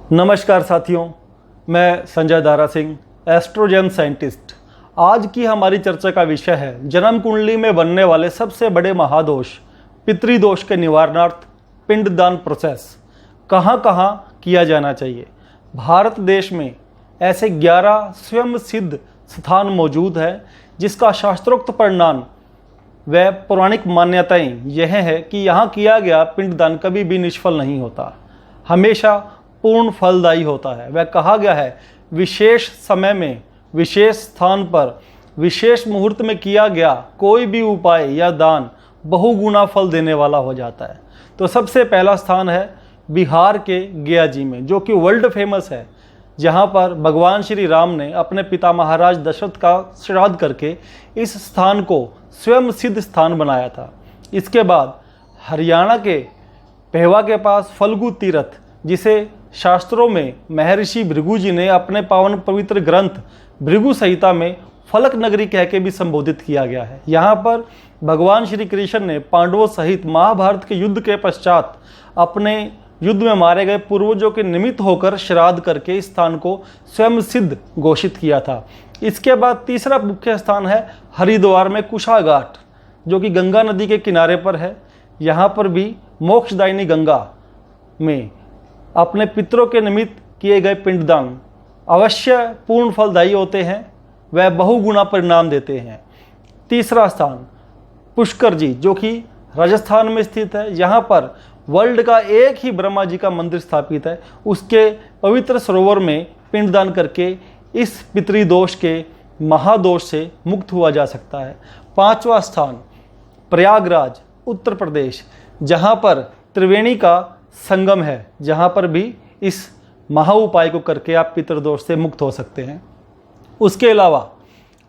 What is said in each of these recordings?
नमस्कार साथियों, मैं संजय दारा सिंह, एस्ट्रोजन साइंटिस्ट। आज की हमारी चर्चा का विषय है जन्म कुंडली में बनने वाले सबसे बड़े महादोष पितृदोष के निवारणार्थ पिंडदान प्रोसेस कहाँ कहाँ किया जाना चाहिए। भारत देश में ऐसे 11 स्वयं सिद्ध स्थान मौजूद है जिसका शास्त्रोक्त परिणाम व पौराणिक मान्यताएं यह है कि यहाँ किया गया पिंडदान कभी भी निष्फल नहीं होता, हमेशा पूर्ण फलदायी होता है। वह कहा गया है विशेष समय में विशेष स्थान पर विशेष मुहूर्त में किया गया कोई भी उपाय या दान बहुगुना फल देने वाला हो जाता है। तो सबसे पहला स्थान है बिहार के गया जी में, जो कि वर्ल्ड फेमस है, जहाँ पर भगवान श्री राम ने अपने पिता महाराज दशरथ का श्राद्ध करके इस स्थान को स्वयं सिद्ध स्थान बनाया था। इसके बाद हरियाणा के पेहवा के पास फल्गु तीर्थ, जिसे शास्त्रों में महर्षि भृगु जी ने अपने पावन पवित्र ग्रंथ भृगु संहिता में फलक नगरी कह के भी संबोधित किया गया है। यहाँ पर भगवान श्री कृष्ण ने पांडवों सहित महाभारत के युद्ध के पश्चात अपने युद्ध में मारे गए पूर्वजों के निमित्त होकर श्राद्ध करके इस स्थान को स्वयं सिद्ध घोषित किया था। इसके बाद तीसरा मुख्य स्थान है हरिद्वार में कुशा घाट, जो कि गंगा नदी के किनारे पर है। यहाँ पर भी मोक्षदायिनी गंगा में अपने पितरों के निमित्त किए गए पिंडदान अवश्य पूर्ण फलदायी होते हैं, वह बहुगुना परिणाम देते हैं। तीसरा स्थान पुष्कर जी, जो कि राजस्थान में स्थित है। यहाँ पर वर्ल्ड का एक ही ब्रह्मा जी का मंदिर स्थापित है। उसके पवित्र सरोवर में पिंडदान करके इस पितृदोष के महादोष से मुक्त हुआ जा सकता है। पांचवा स्थान प्रयागराज उत्तर प्रदेश, जहाँ पर त्रिवेणी का संगम है, जहाँ पर भी इस महा उपाय को करके आप पितृदोष से मुक्त हो सकते हैं। उसके अलावा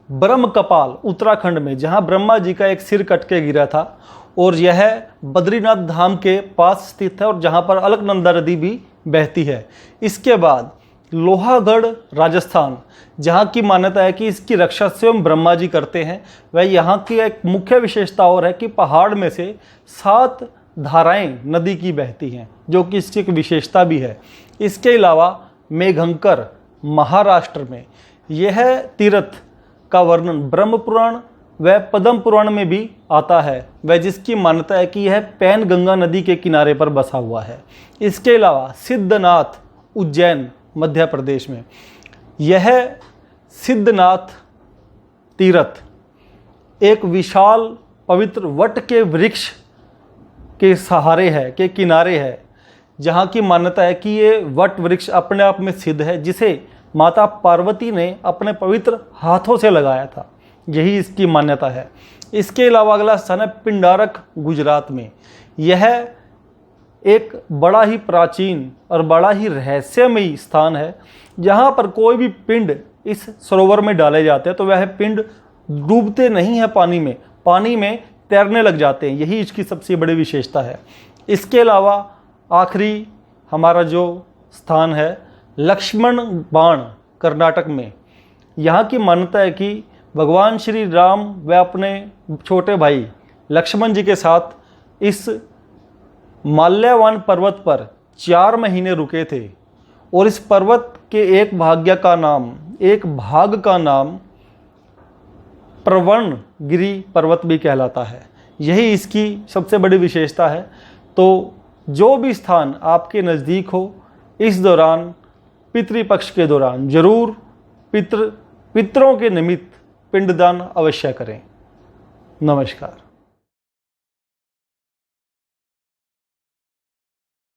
ब्रह्म कपाल उत्तराखंड में, जहाँ ब्रह्मा जी का एक सिर कट के गिरा था, और यह बद्रीनाथ धाम के पास स्थित है और जहाँ पर अलकनंदा नदी भी बहती है। इसके बाद लोहागढ़ राजस्थान, जहाँ की मान्यता है कि इसकी रक्षा स्वयं ब्रह्मा जी करते हैं। वह यहाँ की एक मुख्य विशेषता और है कि पहाड़ में से 7 धाराएं नदी की बहती हैं, जो कि इसकी एक विशेषता भी है। इसके अलावा मेघंकर महाराष्ट्र में यह तीर्थ का वर्णन ब्रह्म पुराण व पद्म पुराण में भी आता है, वह जिसकी मान्यता है कि यह पैन गंगा नदी के किनारे पर बसा हुआ है। इसके अलावा सिद्धनाथ उज्जैन मध्य प्रदेश में, यह सिद्धनाथ तीर्थ एक विशाल पवित्र वट के वृक्ष के सहारे है, के किनारे है, जहाँ की मान्यता है कि ये वट वृक्ष अपने आप में सिद्ध है, जिसे माता पार्वती ने अपने पवित्र हाथों से लगाया था, यही इसकी मान्यता है। इसके अलावा अगला स्थान है पिंडारक गुजरात में। यह एक बड़ा ही प्राचीन और बड़ा ही रहस्यमयी स्थान है, जहाँ पर कोई भी पिंड इस सरोवर में डाले जाते हैं तो वह पिंड डूबते नहीं हैं पानी में तैरने लग जाते हैं, यही इसकी सबसे बड़ी विशेषता है। इसके अलावा आखिरी हमारा जो स्थान है लक्ष्मण बाण कर्नाटक में। यहाँ की मान्यता है कि भगवान श्री राम व अपने छोटे भाई लक्ष्मण जी के साथ इस माल्यवान पर्वत पर 4 महीने रुके थे, और इस पर्वत के एक भाग का नाम प्रवणगिरि पर्वत भी कहलाता है, यही इसकी सबसे बड़ी विशेषता है। तो जो भी स्थान आपके नज़दीक हो, इस दौरान पितृपक्ष के दौरान जरूर पितरों के निमित्त पिंडदान अवश्य करें। नमस्कार।